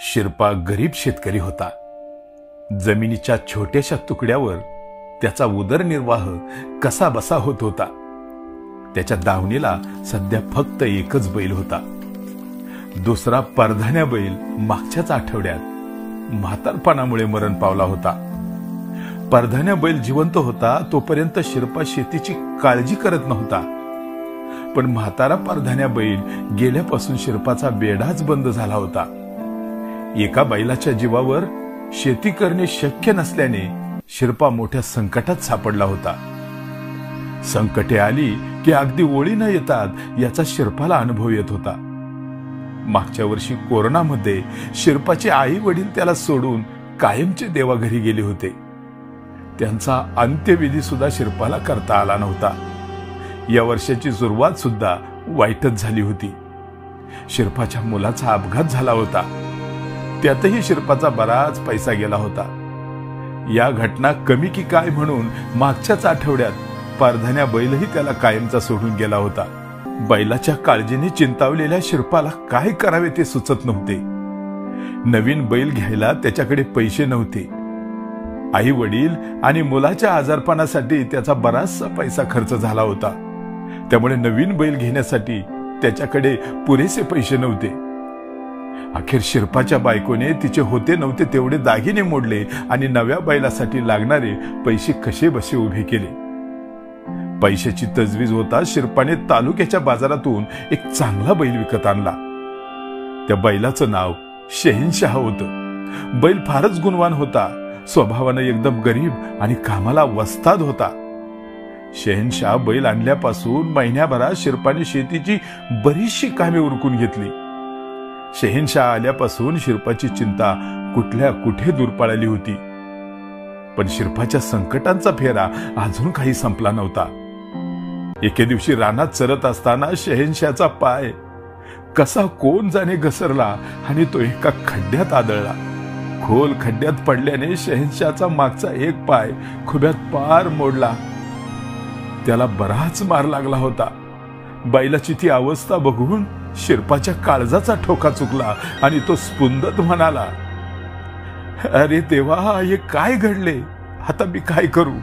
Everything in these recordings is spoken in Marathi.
शिरपा गरीब शेतकरी होता. जमिनीच्या छोट्याशा तुकड्यावर त्याचा उदरनिर्वाह कसा बसा होत होता. त्याच्या दावणीला सध्या फक्त एकच बैल होता. दुसरा परधान्या बैल मागच्याच आठवड्यात म्हातारपणामुळे मरण पावला होता. परधान्या बैल जिवंत होता तोपर्यंत शिरपा शेतीची काळजी करत नव्हता. पण म्हातारा परधान्या बैल गेल्यापासून शिरपाचा बेडाच बंद झाला होता. एका बैलाच्या जीवावर शेती करणे शक्य नसल्याने शिरपा मोठ्या संकटात सापडला होता. संकटे आली की अगदी ओळी न येतात याचा शिरपाला अनुभव येत होता. मागच्या वर्षी कोरोनामध्ये शिरपाचे आई वडील त्याला सोडून कायमचे देवाघरी गेले होते. त्यांचा अंत्यविधी सुद्धा शिरपाला करता आला नव्हता. या वर्षाची सुरुवात सुद्धा वाईटच झाली होती. शिरपाच्या मुलाचा अपघात झाला होता. त्यातही शिरपाचा बराच पैसा गेला होता. या घटना कमी की काय म्हणून मागच्याच आठवड्यात परधान्या बैलही त्याला कायमचा सोडून गेला होता. बैलाच्या काळजीने चिंतावलेल्या शिरपाला काय करावे ते सुचत नव्हते. नवीन बैल घ्यायला त्याच्याकडे पैसे नव्हते. आई वडील आणि मुलाच्या आजारपणासाठी त्याचा बराचसा पैसा खर्च झाला होता. त्यामुळे नवीन बैल घेण्यासाठी त्याच्याकडे पुरेसे पैसे नव्हते. अखेर शिरपाच्या बायकोने तिचे होते नव्हते तेवढे दागिने मोडले आणि नव्या बैलासाठी लागणारे पैसे कसे बसे उभे केले. पैशाची तजवीज होता शिरपाने तालुक्याच्या बाजारातून एक चांगला बैल विकत आणला. त्या बैलाचं नाव शहेनशाह होतं. बैल फारच गुणवान होता. स्वभावानं एकदम गरीब आणि कामाला वस्ताद होता. शहेनशाह बैल आणल्यापासून महिन्याभरात शिरपाने शेतीची बरीचशी कामे उरकून घेतली. शहेनशाह आल्यापासून शिरपाची चिंता कुठल्या कुठे दूर पळाली होती. पण शिरपाच्या संकटांचा फेरा अजून काही संपला नव्हता. एके दिवशी रानात चरत असताना शहेनशाहचा पाय कसा कोण जाणे घसरला आणि तो एका खड्ड्यात आदळला. खोल खड्ड्यात पडल्याने शहेनशाहचा मागचा एक पाय खुब्यात पार मोडला. त्याला बराच मार लागला होता. बैलाची ती अवस्था बघून शिरपाच्या काळजाचा ठोका चुकला आणि तो स्फुंदत म्हणाला, अरे देवा, हे काय घडले? आता मी काय करू?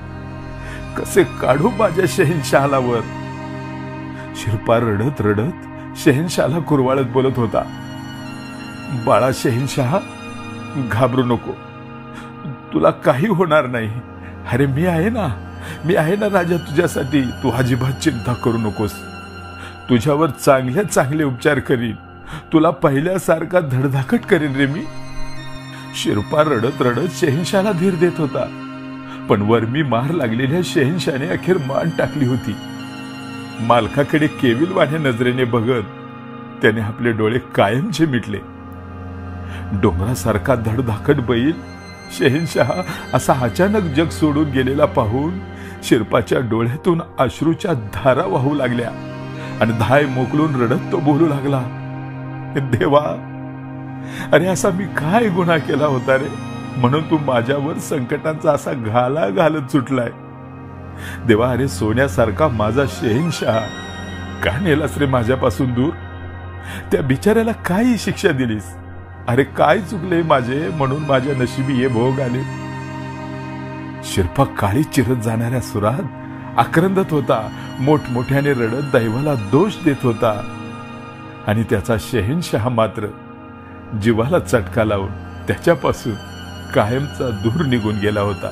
कसे काढू माझ्या शहेनशाहला वर? शिरपा रडत रडत शहेनशाहला कुरवाळत बोलत होता, बाळा शहेनशाह, घाबरू नको. तुला काही होणार नाही. अरे मी आहे ना राजा तुझ्यासाठी. तू अजिबात चिंता करू नकोस. तुझ्यावर चांगले चांगले उपचार करीन. तुला पहिल्यासारखा धडधाकट करीन रे मी. शिरपा रडत रडत शहेनशाहला धीर देत होता. पण वरमी मार लागलेल्या शहेनशाहने अखेर मान टाकली होती. मालकाकडे केविलवाण्या नजरेने बघत त्याने आपले डोळे कायमचे मिटले. डोंगरासारखा धडधाकट बैल शहेनशाह असा अचानक जग सोडून गेलेला पाहून शिरपाच्या डोळ्यातून अश्रूच्या धारा वाहू लागल्या आणि धाय मोकलून रडत तो बोलू लागला, देवा, अरे असा मी काय गुन्हा केला होता रे, म्हणून तू माझ्यावर संकटांचा असा घाला घालत सुटलाय. देवा, अरे सोन्यासारखा माझा शहेनशाह का नेलास रे माझ्यापासून दूर? त्या बिचाऱ्याला काय शिक्षा दिलीस? अरे काय चुकले माझे म्हणून माझ्या नशिबी हे भोग आले? शिरपा काळी चिरत जाणाऱ्या सुरात आक्रंदत होता. मोठमोठ्याने रडत दैवाला दोष देत होता. आणि त्याचा शहेनशाह मात्र जीवाला चटका लावून त्याच्यापासून कायमचा दूर निघून गेला होता.